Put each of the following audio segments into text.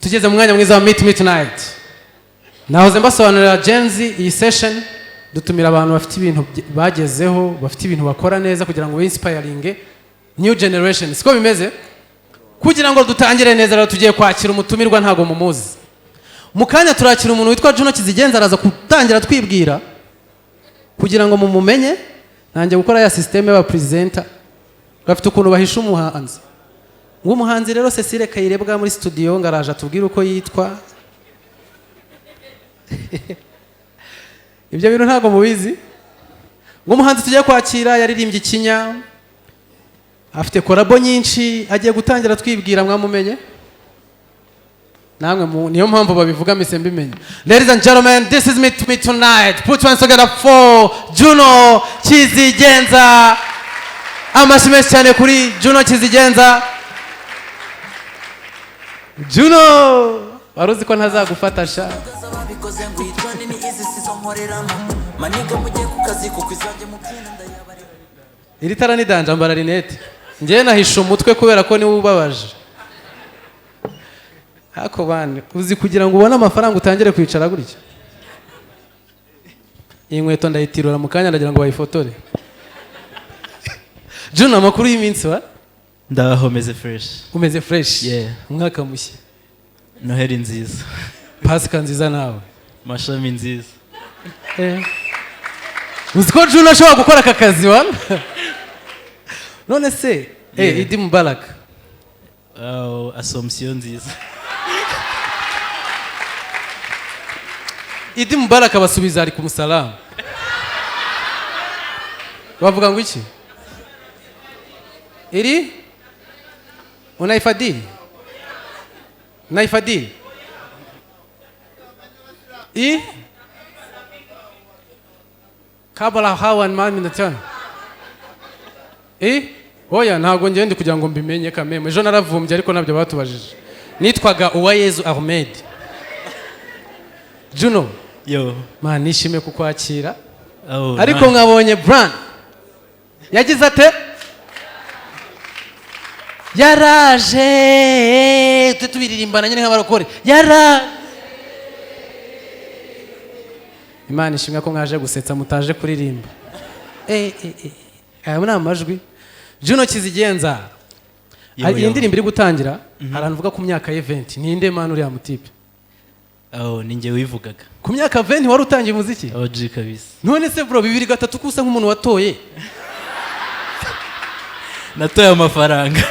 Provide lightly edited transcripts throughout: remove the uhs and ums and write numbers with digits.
tugeze mu mwanya mwiza wa Meet Me Tonight. Nahoze mbasobanurira Genzi iyi session dutumira abantu bafite ibintu bagezeho, bafite ibintu bakora neza kugira ngo inspiring new generation. Siko bimeze? Kugira ngo dutangire neza rero tugiye kwakira umutumirwa ntago mumuzi. Mukanya turakira umuntu witwa Juno Kizigenza araza kutangira twibwira kugira ngo mumumenye nanjye gukora ya system y'aba presenter bafite ukuntu bahisha umuhanzi. Ngo umuhanzi rero Cecile Kayirebwa muri studio ngaraje atubwira uko yitwa. Ibyo bintu ntago mubizi. Ngo umuhanzi tugiye kwakira yaririmbye ikinya afite korabo nyinshi agiye gutangira twibwira mwamumenye. Namwe niyo mpamvu babivuga mise mbimenye. Ladies and gentlemen, this is Meet Me Tonight. Put one together for Juno Kizigenza. Amashimwe cyane kuri Juno Kizigenza. Juno waruzi ko ntazagufata sha. Iri tara ni danja mbara rinete. Ngiye nahisha umutwe kubera ko ni ubabaje. Hako bane uzi kugira ngo ubone amafaranga utangire kwicara gutya. Iyi nkweto ndayitirura mu kanya ndagira ngo bayifotore. Juno amakuru y'iminsi wa? Ndaho meze fresh. Umeze fresh? Yeah. Umwaka mushya. Noheri nziza. Pasika nziza nawe. Mashami nziza. Uzi ko Juno ashobora gukora aka kazi wa? None se, Idi Mubarak. Assumption nziza. Idi Mubarak abasubiza ari ku musalamu. Wavuga ngo iki? Iri? Unaifadili? Naifadili? Kabala hawan man minatan. Oya ntago ngende kugira ngo mbimenye kameme. Ejo naravumbye ariko nabyo batubajije. Nitwaga Uwayezu Ahmed. Juno. Yo. Man nishime kukwakira. Ariko nkabonye brand. Yagize ate? Yaraje tutubiririmbana nyine nk'abarokore. Imana ishimwe ko mwaje gusetsa mutaje kuririmba. Aya muna amajwi. Juno Kizigenza. Iyi ndirimbo iri gutangira aranvuga ku myaka y'event. Ni inde man uri amutipe? Ninjye wivugaga. Ku myaka 20 wari utangiye umuziki? OG kabisa. None se bro 2003 kusa nk'umuntu watoye. Natoye amafaranga.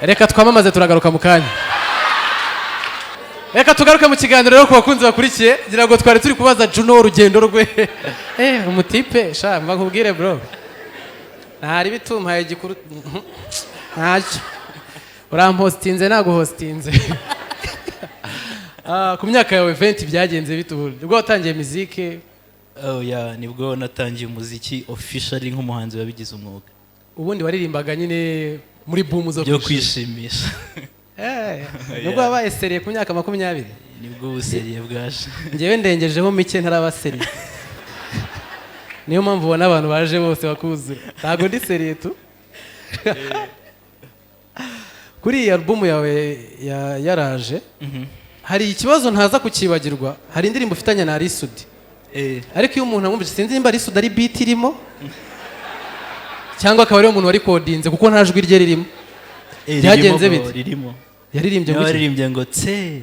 Reka twamamaze turagaruka mu kanya. Reka tugaruke mu kiganiro rero ku bakunzi bakurikiye ngira ngo twari turi kubaza Juno urugendo rwe. Umutipe sha mva nkubwire bro. Ntari bitumpaye gikuru. Ntacyo. Urampostinze nago hostinze. Ku myaka yawe 20 byagenze bitubura. Ubwo watangiye muziki? Nibwo natangiye umuziki officially nk'umuhanzi wabigize umwuga. Ubundi waririmbaga nyine muri boom zo kwishimisha. Nubwo wabaye seriye ku myaka 20. Nibwo useriye bwaje. Ngewe ndengejeho mike ntarabaseriye. Niyo mpamvu ubona abantu baje bose bakuzura. Ntago ndi seriye tu. Kuri album yawe yaraje. Hari ikibazo ntaza kukibagirwa. Hari indirimbo ufitanye na Arisudi. Ariko iyo umuntu amwumvise sinzi nimba Arisudi ari beat irimo. Cyangwa akaba ari umuntu wari codinze kuko nta jwi rye ririmo. Byagenze bite? Ririmo. Yaririmbye ngo yaririmbye ngo tse.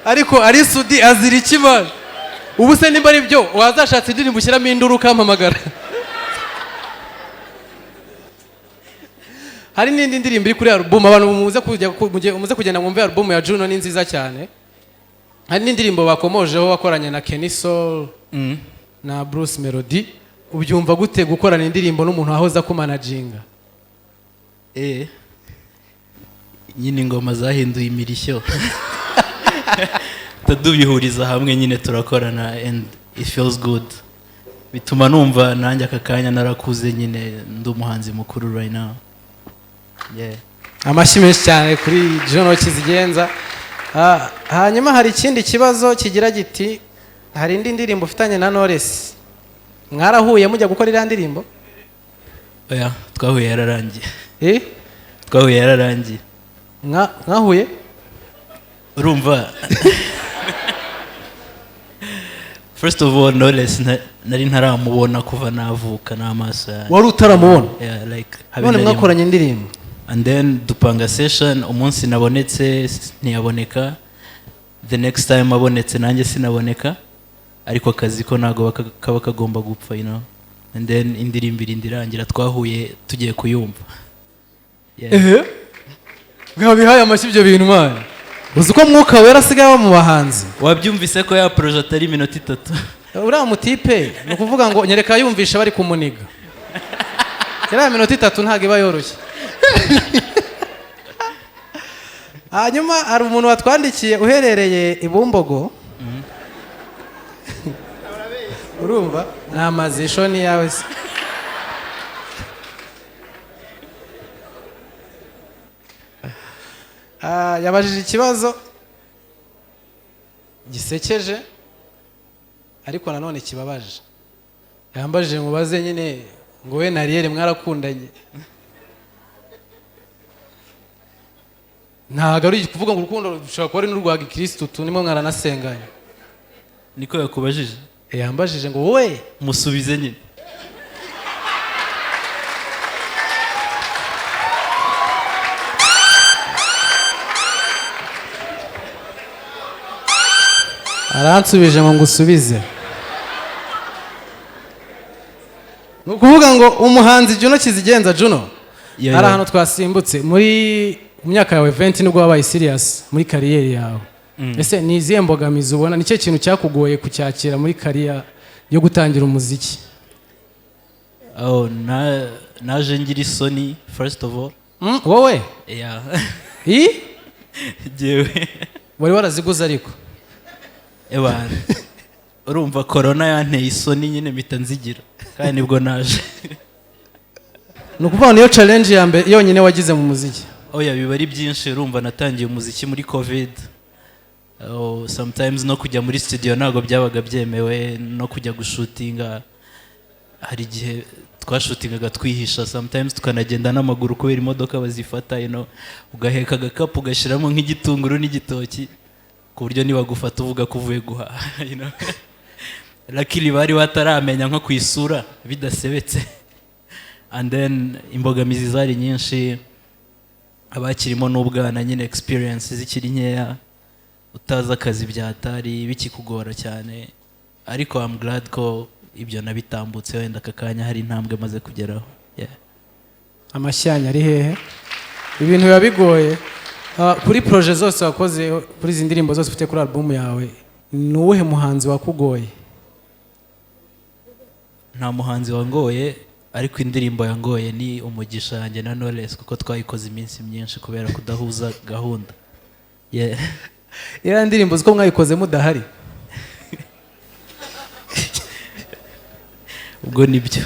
Ariko Arisudi azira ikimana. Ubu se nimba ari byo wazashatse indirimbo ushyiramo induru ukampamagara. Hari n'indi ndirimbo iri kuri album abantu muze kugenda mwumve album ya Juno ni nziza cyane. Hari n'indirimbo bakomojeho wakoranye na Kenny Soul na Bruce Melody. Ubyumva gute gukorana indirimbo n'umuntu wahoza ku managinga? Nyine ingoma zahinduye imirishyo. Tadubihuriza hamwe nyine turakorana and it feels good. bituma numva nanjye aka kanya narakuze nyine ndi umuhanzi mukuru right now. Yeah. Amashyi menshi cyane kuri Juno Kizigenza. Hanyuma hari ikindi kibazo kigira giti hari indi ndirimbo ufitanye na Knowless. Mwarahuye mujya gukora iriya ndirimbo? Oya, twahuye yararangiye. Twahuye yararangiye. Mwahuye? Urumva? First of all, Knowless nari ntaramubona kuva navuka n'amaso. Wari utaramubona? Yeah, like none mwakoranye indirimbo. And then dupanga session, umunsi nabonetse ntiyaboneka. The next time abonetse nanjye sinaboneka. Ariko akazi ko nago kaba kagomba gupfa, you know. And then indirimbo irangira twahuye tugiye kuyumva. Ngabihaye amashyi ibyo bintu man. Uzi ko mwuka wera asigaye mu bahanzi. Wabyumvise ko ya project ari minota 3. Uriya mutipe ni ukuvuga ngo nyereka yumvisha bari kumuniga. Iriya minota 3 ntago iba yoroshye. Hanyuma hari umuntu watwandikiye uherereye i Bumbogo. Urumva? N'amazisho ni yawe se. Yabajije ikibazo gisekeje ariko nanone kibabaje. Yambajije mubaze nyine ngo we na Ariel mwarakundanye. Ntago ari kuvuga ngo urukundo rushobora kuba ari n'urwa Gikristo tunimo mwaranasenganye. Niko yakubajije? Yambajije ngo wowe musubize nyine. Aransubije ngo ngusubize. Nukuvuga ngo umuhanzi Juno Kizigenza Juno. Ari ahantu twasimbutse muri myaka yawe 20 nibwo wabaye serious muri career yawe. Ese ni izihe mbogamizi ubona nicyo kintu cyakugoye kucyakira muri career yo gutangira umuziki? Naje ngira isoni first of all. Wowe? Yeah. Jewe. Wari waraziguza ariko. Ebana. Urumva corona yanteye isoni nyine mitanzigira. Kandi nibwo naje. Nukuvuga niyo challenge ya mbere yonyine wagize mu muziki. Oya biba ari byinshi urumva natangiye umuziki muri covid. Sometimes no kujya muri studio ntago byabaga byemewe no kujya gushutinga. Hari igihe twashutingaga twihisha, sometimes tukanagenda n'amaguru kubera imodoka bazifata, you know, ugaheka agakapu ugashiramo nk'igitunguru n'igitoki ku buryo niba gufata uvuga ko uvuye guhaha, you know. Luckily bari bataramenya nko kwisura bidasebetse. And then imbogamizi zari nyinshi, abakirimo n'ubwana nyine experience zikiri nkeya, utaza akazi byatari bikikugora cyane, ariko I'm glad ko ibyo nabitambutse wenda akakanya hari intambwe maze kugeraho. Yeah. Amashyanya ari hehe? Ibintu biba bigoye. Kuri projet zose wakoze, kuri izi ndirimbo zose ufite kuri album yawe, ni uwuhe muhanzi wakugoye? Nta muhanzi wangoye, ariko indirimbo yangoye ni umugisha yanjye na Knowless kuko twayikoze iminsi myinshi kubera kudahuza gahunda. Yeah. Iriya ndirimbo ziko mwayikoze mudahari? Ubwo nibyo.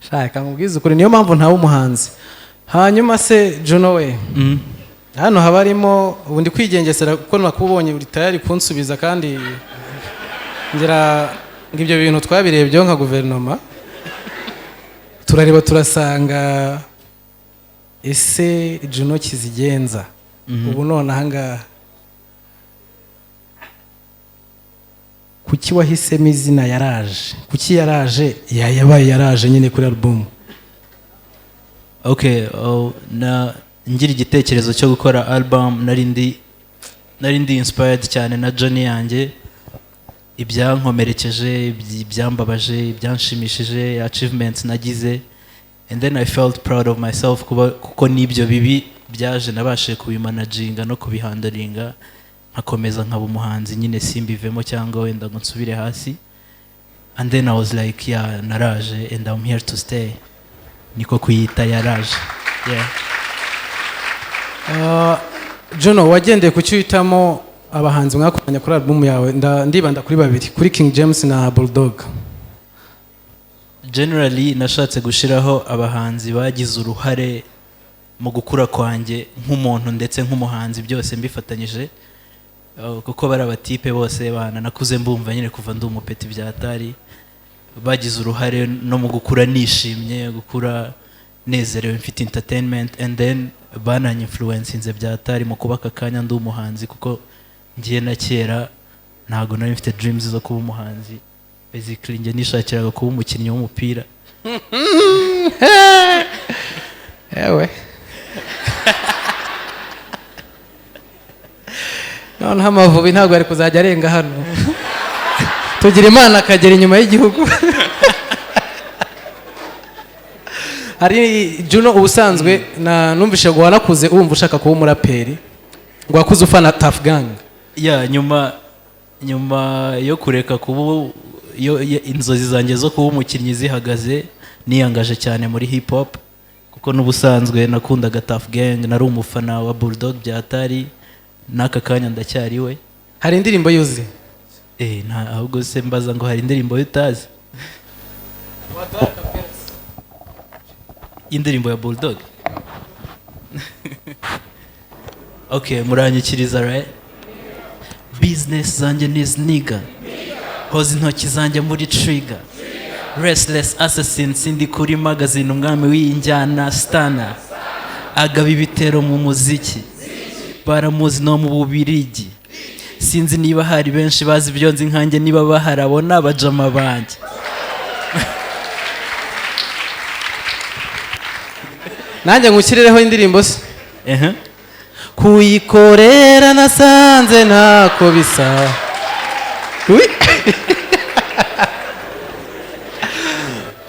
Shaka mubwiza ukuri niyo mpamvu ntawe umuhanzi. Hanyuma se Juno we. Hano habarimo ubundi kwigengesera kuko nakubonye uri tayari kunsubiza kandi ngira ngibyo bintu twabirebye nka guverinoma. Turareba turasanga ese Juno Kizigenza. Ubu none ahanga kuki wahisemo izina Yaraje? Kuki Yaraje? Yabaye Yaraje nyine kuri album. Okay, ngira igitekerezo cyo gukora album nari ndi inspired cyane na journey yanjye, ibyankomerekeje, ibyambabaje, ibyanshimishije, achievements nagize, and then I felt proud of myself kuko nibyo bibi byaje nabashe kubimanaginga no kubihandaringa, nkakomeza nkaba umuhanzi nyine simbivemo cyangwa wenda ngo nsubire hasi. And then I was like, yeah, naraje and I'm here to stay. Niko kuyita Yaraje. Yeah. Juno wagendeye ku cyitamo abahanzi mwakoranye kuri album yawe ndibanda kuri babiri kuri King James na Bulldog. Generally nashatse gushiraho abahanzi bagize uruhare mu gukura kwanjye nk'umuntu ndetse nk'umuhanzi byose mbifatanyije kuko bari abatipe bose bana nakuze mbumva nyine kuva ndi umupeti byatari bagize uruhare no mu gukura nishimye gukura nezerewe mfite entertainment and then bananye influence inze byatari mu kubaka kanya ndi umuhanzi kuko ngiye na kera ntago nari mfite dreams zo kuba umuhanzi basically ngiye nishakiraga kuba umukinnyi w'umupira ewe noneho Amavubi ntabwo ari kuzajya arenga hano tugira Imana akagera inyuma y'igihugu. Hari Juno ubusanzwe numvishe ngo wanakuze wumva ushaka kuba umuraperi ngo wakuze ufana Tough Gang. nyuma yo kureka kuba inzozi zanjye zo kuba umukinnyi zihagaze niyangaje cyane muri hip hop kuko n'ubusanzwe nakundaga Tough Gang nari umufana wa Bulldog byatari n'aka kanya ndacyari we. Hari indirimbo yuzi nta ahubwo se mbaza ngo hari indirimbo utazi indirimbo ya Bulldog. Okay, muranyikiriza right? Business zanjye ni sniga hoza intoki zanjye muri trigger restless assassin sindi kuri magazine umwami w'injyana stana agaba ibitero mu muziki baramuzi no mu Bubirigi sinzi niba hari benshi bazi ibyo nzi nkanjye niba baharabona abajama banjye. nanjye ngukirireho indirimbo se kuyikorera nasanze ntako bisa.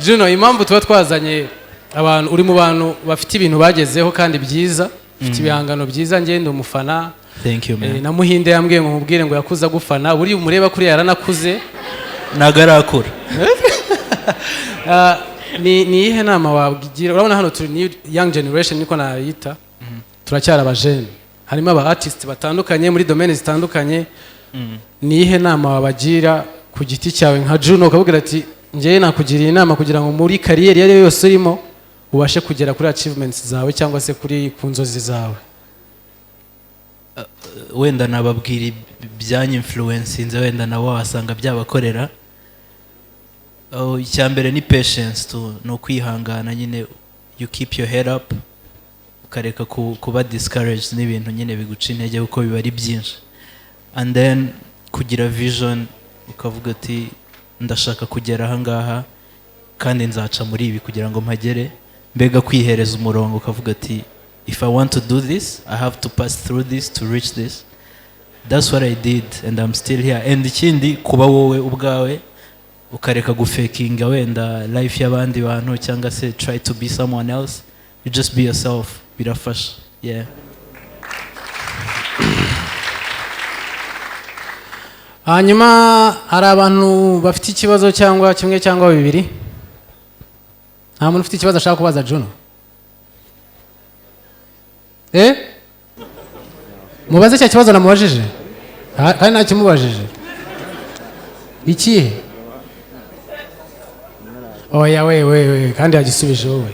Juno, impamvu tuba twazanye abantu uri mu bantu bafite ibintu bagezeho kandi byiza ufite ibihangano byiza ngende umufana. Thank you man. Na Muhinde yambwiye ngo mubwire ngo yakuza gufana buri umureba kuri yaranakuze nagarakura. Ni ihe nama wagira urabona hano turi new young generation niko nayita turacyara abajene harimo aba artists batandukanye muri domaines zitandukanye. Ni ihe nama wabagira ku giti cyawe nka Juno ukabwira ati ngiye nakugiriye inama kugira ngo muri career yari yose urimo ubashe kugera kuri achievements zawe cyangwa se kuri kunzozi zawe? Wenda nababwira byanyu influence inze wenda nabo wasanga byabakorera. Icyambere ni patience tu no kwihangana nyine you keep your head up ukareka kuba discouraged n'ibintu nyine biguca intege uko biba ari byinshi and then kugira vision ukavuga ati ndashaka kugera aha ngaha kandi nzaca muri ibi kugira ngo mpagere mbega kwihereza umurongo ukavuga ati if I want to do this I have to pass through this to reach this. That's what I did and I'm still here. And ikindi kuba wowe ubwawe ukareka gufakinga wenda life y'abandi bantu cyangwa se try to be someone else. You just be yourself. Birafasha. Yeah. Hanyuma hari abantu bafite ikibazo cyangwa kimwe cyangwa bibiri? Nta muntu ufite ikibazo ashaka kubaza Juno? Mubaze cya kibazo namubajije? Kandi nta kimubajije. Ikihe? Oya we kandi yagisubije wowe.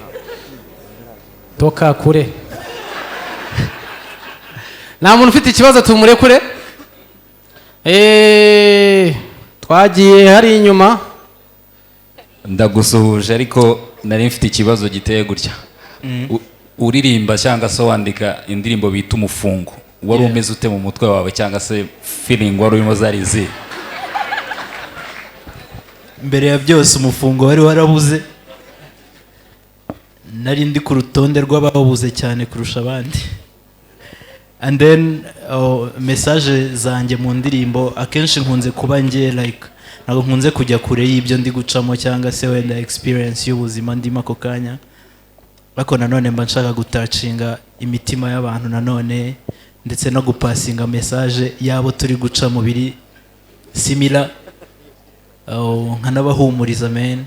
Toka kure. Nta muntu ufite ikibazo tumurekure? Twagiye hari inyuma. Ndagusuhuje ariko nari mfite ikibazo giteye gutya. Uririmba cyangwa se wandika indirimbo bita umufungo. Wari umeze ute mu mutwe wawe cyangwa se feeling wari urimo zarizi? Mbere ya byose umufungo wari warabuze. Nari ndi ku rutonde rw'ababuze cyane kurusha abandi. And then message zanjye mu ndirimbo akenshi nkunze kuba ngiye like ntabwo nkunze kujya kure y'ibyo ndi gucamo cyangwa se wenda experience y'ubuzima ndimo ako kanya. Ariko nanone mba nshaka gutacinga imitima y'abantu nanone ndetse no gupasinga message yabo turi guca mu biri similar. Nkanabahumuriza men.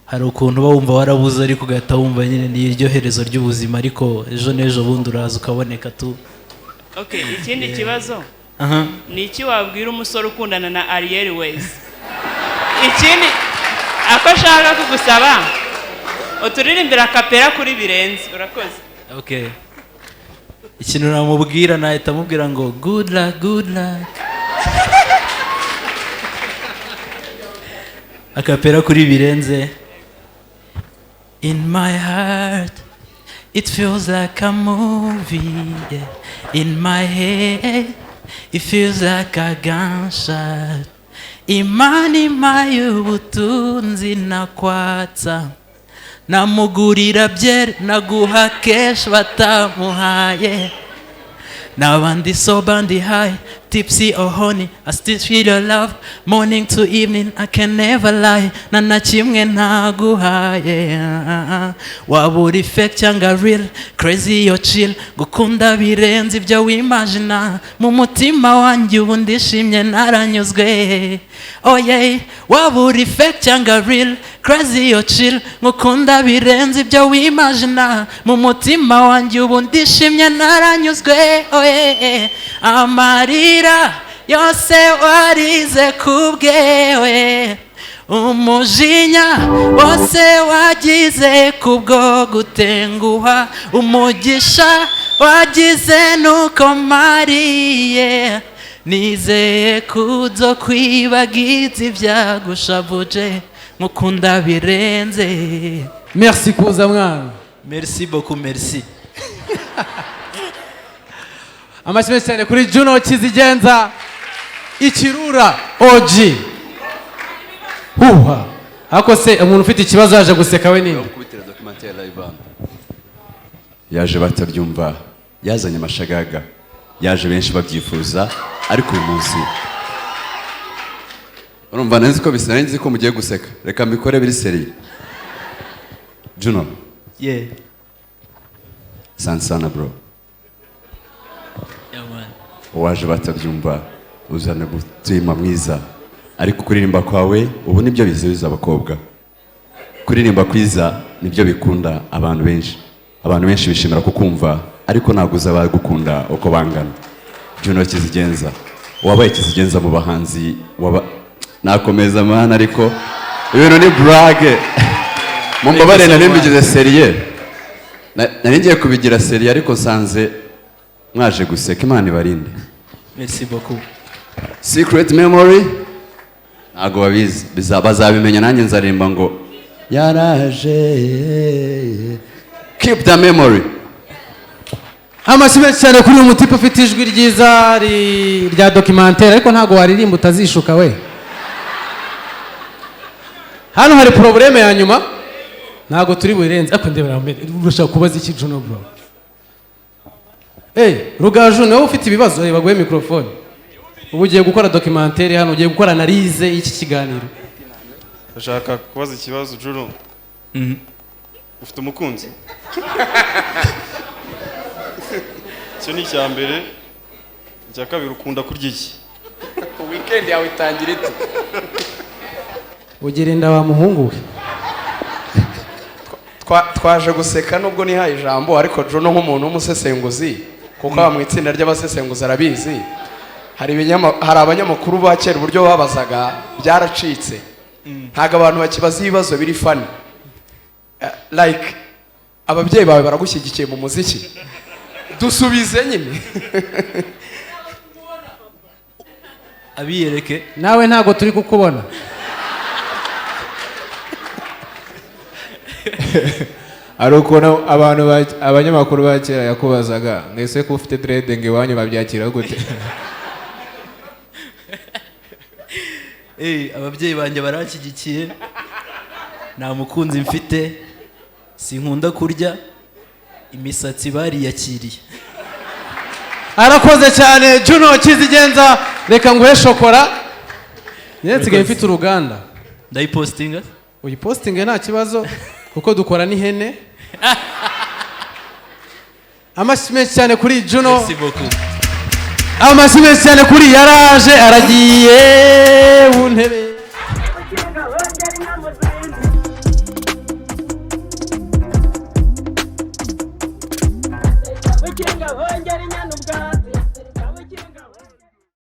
Hari ukuntu bawumva warabuze ariko ugahita wumva nyine ni iryo herezo ry'ubuzima ariko ejo n'ejo bundi uraza ukaboneka tu. Okay, ikindi kibazo ni iki wabwira umusore ukundana na Yeretswe ikindi ako ashaka kugusaba uturirimbira kapera kuri birenze urakoze okay ikintu namubwira nahita mubwira ngo good luck akapera kuri birenze in my heart it feels like a movie, yeah. In my head it feels like a gunshot. Imani mayo ubutunzi nakwatsa namugurira byere naguha cash batamuhaye nabandi soba ndi high tipsy or honey I still feel your love morning to evening I can never lie na kimwe naguhaye waburi fake cyangwa real crazy or chill gukunda birenze ibyo wimagina mu mutima wanjye ubu ndishimye naranyuzwe oh yeah waburi fake cyangwa real crazy or chill gukunda birenze ibyo wimagina mu mutima wanjye ubu ndishimye naranyuzwe oh yeah amarira yose warize kubwewe umujinya wose wagize kubwo gutenguha umugisha wagize nuko mariye nizeye kuzo kwibagiza ibyagushavuje mukunda birenze. Merci kuza mwana. Merci beaucoup, merci. Amashimwe cyane kuri Juno Kizigenza Ikirura OG. Huha. Ako se umuntu ufite ikibazo yaje guseka we ninde? Kubitira documentaire live band. Yaje batabyumva, yazanye amashagaga. Yaje benshi babyifuza ariko uyu munsi urumva nzi ko bisa nzi ko mugiye guseka. Reka mbikore biri seri. Juno. Yeah. Sansana bro. Waje batabyumva uzana gutima mwiza ariko kuririmba kwawe ubu nibyo bizibiza abakobwa kuririmba kwiza nibyo bikunda abantu benshi bishimira kukumva ariko naguza bagukunda uko bangana. Juno Kizigenza wabaye Kizigenza mu bahanzi nakomeza mana ariko ibintu ni brag mumbabare narimbigize serie nari ngiye kubigira serie ariko nsanze mwaje guseka Imana ibarinde. Merci beaucoup. Secret memory ntago babizi bazabimenya nanjye nzarimba ngo yaraje. Keep the memory. Amashimwe cyane kuri umutipe ufite ijwi ryiza rya documentaire ariko ntago waririmba utazishuka we. Hano hari probleme ya nyuma ntago turi burenze ariko ndebera urashaka kubaza iki Juno bro. Rugaju nawe ufite ibibazo baguhe microphone. Ubu ugiye gukora documentaire hano ugiye gukora analyse y'iki kiganiro. Ndashaka kubaza ikibazo Juno. Ufite umukunzi? Cyo ni cya mbere. Cya kabiri ukunda kurya iki? Weekend yawe itangira ite? Ugirinda wa muhungu we. Twaje guseka nubwo nihaye ijambo ariko Juno nk'umuntu w'umusesenguzi kuko aba mu itsinda ry'abasesenguzi arabizi. Hari abanyamakuru ba kera uburyo babazaga byaracitse. Ntago abantu bakibaza ibibazo biri funny. Like ababyeyi bawe baragushyigikiye mu muziki. Dusubize nyine. Abiyereke nawe ntago turi kukubona. Arukona abanyamakuru ba kera yakubazaga ngese ko ufite dread nge wanyu babyakira gute? Ababyeyi banje baranshyigikiye nta mukunzi mfite sinkunda kurya imisatsi bariyakiriye. Arakoze cyane Juno Kizigenza reka nguhe shokora. Nsigaye mfite uruganda. Ndayipostinga? Uyipostinge nta kibazo kuko dukora n'ihene. Amashimwe cyane kuri Juno. Merci beaucoup. Amashimwe cyane kuri yaraje aragiye mu ntebe.